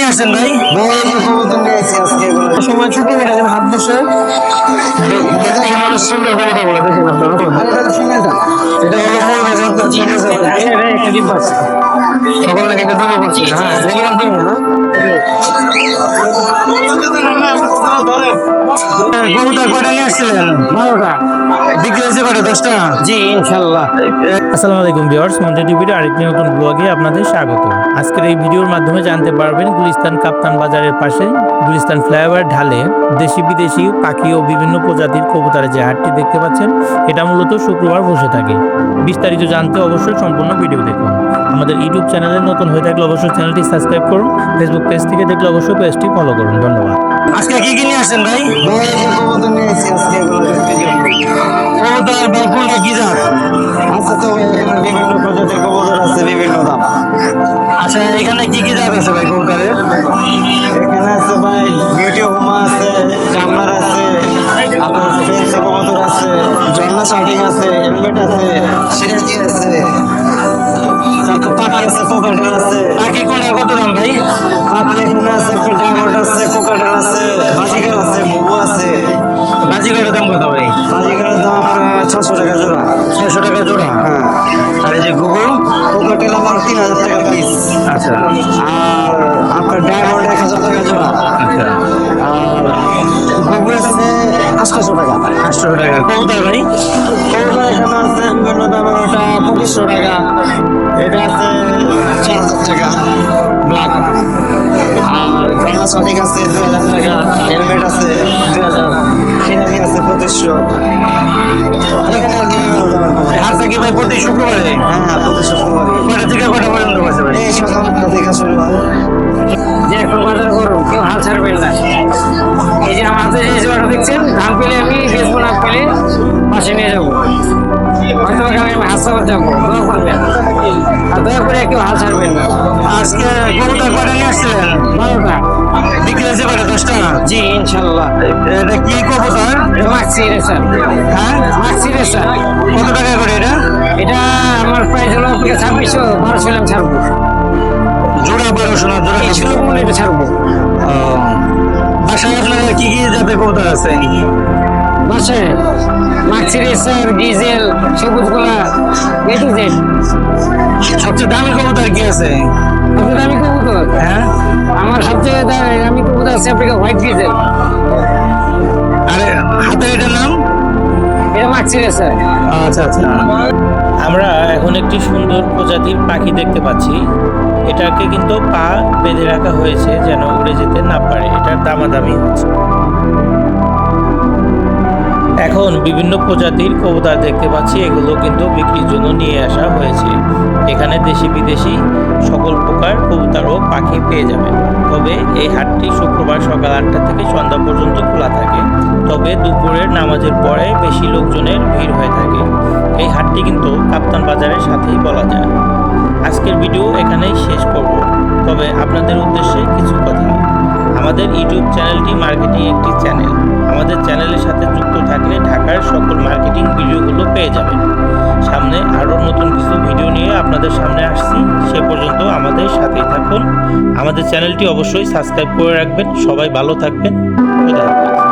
নিয়ে আসেন ভাই? সময় ছুটি মেরে হাত বসে সুন্দর কথা বলে দেখেন কবুতর কয়টা নিয়ে আসছিলেন? 12টা। বিক্রি হয়েছে কয়টা? 10টা? জি ইনশাল্লাহ। আসসালামু আলাইকুম ভিউয়ার্স, মন্টে টিভির আরেকটি নতুন ব্লগে আপনাদের স্বাগত। আজকের এই ভিডিওর মাধ্যমে জানতে পারবেন গুলিস্তান কাপ্তান বাজারের পাশে গুলিস্তান ফ্লাইওভার ঢালে দেশি বিদেশি পাখি ও বিভিন্ন প্রজাতির কবুতরের যে হাটটি দেখতে পাচ্ছেন, এটা মূলত শুক্রবার বসে থাকে। বিস্তারিত জানতে অবশ্যই সম্পূর্ণ ভিডিও দেখুন। আমাদের ইউটিউব চ্যানেলে নতুন হয়ে থাকলে অবশ্যই চ্যানেলটি সাবস্ক্রাইব করুন। ফেসবুক পেজ থেকে দেখলে অবশ্যই পেজটি ফলো করুন। ধন্যবাদ। আজকে কি নিয়ে আসেন ভাই? কবুতর নিয়ে এসেছি আজকে কবুতর কোনটা কি জাত? আচ্ছা, তো এখানে বিভিন্ন প্রজাতির কবুতর আছে, বিভিন্ন দাম। আচ্ছা, এখানে কি কি জাত আছে ভাই কবুতরের? এখানে আছে ভাই বিউটি হোমা আছে, কামলার আছে, আপনার ফেন্সি কবুতর আছে, ঝর্ণা শার্টিং আছে, হেলমেট আছে, সিরাজি আছে, তারপর পাখি আছে, কোকাটেল আছে। পাখি কোনটা কত দাম ভাই? পাখি এখানে আছে, ডায়মন্ড আছে, কোকাটেল আছে, বাজিকার আছে, মুবু আছে। বাজিগরের দাম কত ভাই? বাজিকারের দাম আপনার 600 টাকা জোড়া। 600 টাকা জোড়া? হ্যাঁ। আর এই যে গুগল কোকাটেল আমার 3000 টাকা পিস। আচ্ছা আর আপনার ডায়মন্ড 1000 টাকা জোড়া। আচ্ছা, আর গুগল আছে 800 টাকা। 800 টাকা। কবুতর ভাই? কবুতর এখানে আছে বিভিন্ন দামের, ওটা 2500 টাকা, এটা আছে 4000 টাকা ব্ল্যাক। আর ঝর্ণা সঠিক আছে 2000 টাকা, হেলমেট আছে 2000, সিনারি আছে 2500। এখানে আর বিভিন্ন দামের কবুতর। হাটটা কি ভাই প্রতি শুক্রবারে? হ্যাঁ, 2500 কয়টা থেকে কয়টা পর্যন্ত বসে ভাই? এই সকালটা থেকে শুরু হয়। যে এখন বাজার করুন, কেউ হাল ছাড়বেন না। এই যে আমার হাতে যে জোড়াটা দেখছেন, ধান পেলে আমি বেচবো, না পেলে পাশে নিয়ে যাবো। হয়তো আমি হাসপাতাল যাবো, দোয়া করবেন। আর দয়া করে কেউ হাল ছাড়বেন না। আজকে কবুতর কয়টা নিয়ে আসছিলেন? 12টা। বিক্রি হয়েছে কয়টা? 10টা? জি ইনশাল্লাহ। এটা কি কবুতর? এটা মাক্সি রেসার। হ্যাঁ, মাক্সি রেসার। কত টাকা করে এটা? এটা আমার প্রাইস হলো 2600, 1200 হলে আমি ছাড়বো। জোড়া 1200 না জোড়া? 300 বলে এটা ছাড়বো। বাসায় আপনার কি কি জাতের কবুতর আছে? বাসায় মাক্সি রেসার, ডিজেল, সবুজ গোলা, এ টু জেড। সবচেয়ে দামি কবুতর কি আছে? সবচেয়ে দামি কবুতর? হ্যাঁ, আমার সবচেয়ে দামি কবুতর আছে আপনাকে হোয়াইট ডিজেল। আরে হাতের এটার নাম? এটা মাক্সি রেসার। আচ্ছা আচ্ছা। আমরা এখন একটি সুন্দর প্রজাতির পাখি দেখতে পাচ্ছি। এটাকে কিন্তু পা বেঁধে রাখা হয়েছে যেন উড়ে যেতে না পারে। এটার দামাদামি হচ্ছে। এখন বিভিন্ন প্রজাতির কবুতর দেখতে পাচ্ছি, এগুলো কিন্তু বিক্রির জন্য নিয়ে আসা হয়েছে। এখানে দেশি বিদেশি সকল প্রকার কবুতর ও পাখি পেয়ে যাবেন। তবে এই হাটটি শুক্রবার সকাল 8টা থেকে সন্ধ্যা পর্যন্ত খোলা থাকে। তবে দুপুরের নামাজের পরে বেশি লোকজনের ভিড় হয়ে থাকে। এই হাটটি কিন্তু কাপ্তান বাজারের সাথেই বলা যায়। আজকের ভিডিও এখানেই শেষ করব। তবে আপনাদের উদ্দেশ্যে কিছু কথা। আমাদের ইউটিউব চ্যানেলটি মার্কেটিং একটি চ্যানেল। আমাদের চ্যানেলের সাথে যুক্ত থাকলে ঢাকার সকল মার্কেটিং ভিডিওগুলো পেয়ে যাবেন। সামনে আরও নতুন কিছু ভিডিও নিয়ে আপনাদের সামনে আসছি। সে পর্যন্ত আমাদের সাথেই থাকুন। আমাদের চ্যানেলটি অবশ্যই সাবস্ক্রাইব করে রাখবেন। সবাই ভালো থাকবেন। খোদা হাফেজ।